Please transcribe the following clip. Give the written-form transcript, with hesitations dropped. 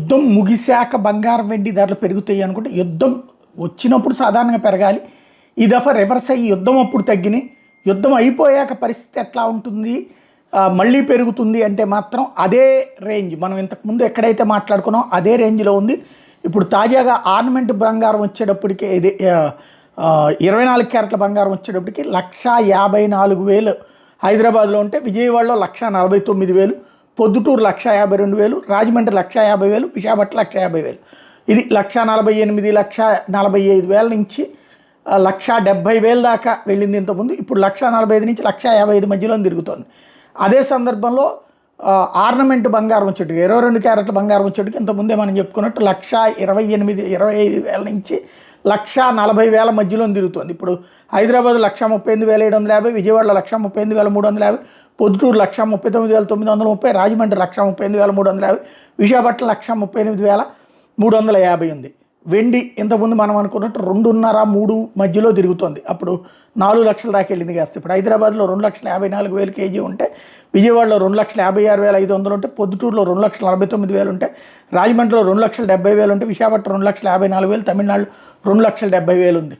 యుద్ధం ముగిశాక బంగారం వెండి ధరలు పెరుగుతాయి అనుకుంటే యుద్ధం వచ్చినప్పుడు సాధారణంగా పెరగాలి. ఈ దఫా రివర్స్ అయ్యి యుద్ధం అప్పుడు తగ్గినాయి. యుద్ధం అయిపోయాక పరిస్థితి ఎట్లా ఉంటుంది, మళ్ళీ పెరుగుతుంది అంటే మాత్రం అదే రేంజ్ మనం ఇంతకుముందు ఎక్కడైతే మాట్లాడుకున్నాం అదే రేంజ్లో ఉంది. ఇప్పుడు తాజాగా ఆర్నమెంట్ బంగారం వచ్చేటప్పటికి ఇది 24 క్యారెట్ల బంగారం వచ్చేటప్పటికి 1,54,000 హైదరాబాద్లో ఉంటే విజయవాడలో 1,49,000, పొద్దుటూరు 1,52,000, రాజమండ్రి 1,50,000, విశాఖపట్నం 1,50,000. ఇది 1,48,000, 1,45,000 నుంచి 1,70,000 దాకా వెళ్ళింది ఇంతకుముందు. ఇప్పుడు 1,45,000 నుంచి 1,55,000 మధ్యలో తిరుగుతోంది. అదే సందర్భంలో ఆర్నమెంట్ బంగారం వచ్చేటికి 22 క్యారెట్ల బంగారం వచ్చేటికి ఇంతకుముందే మనం చెప్పుకున్నట్టు 1,28,000-1,25,000 నుంచి 1,40,000 మధ్యలో తిరుగుతుంది. ఇప్పుడు హైదరాబాద్ 1,38,750, విజయవాడలో 1,38,350, పొద్దుటూరు 1,39,930, రాజమండ్రి 1,38,350, విశాఖపట్నం 1,38,350 ఉంది. వెండి ఇంతకుముందు మనం అనుకున్నట్టు 2.5-3 మధ్యలో తిరుగుతుంది. అప్పుడు 4 లక్షల దాకా వెళ్ళింది కాస్త. ఇప్పుడు హైదరాబాద్లో 2,54,000 కేజీ ఉంటే, విజయవాడలో 2,56,500 ఉంటే, పొద్దుటూరులో 2,49,000 ఉంటే, రాజమండ్రిలో 2,70,000 ఉంటే, విశాఖపట్నం 2,54,000, తమిళనాడు 2,70,000 ఉంది.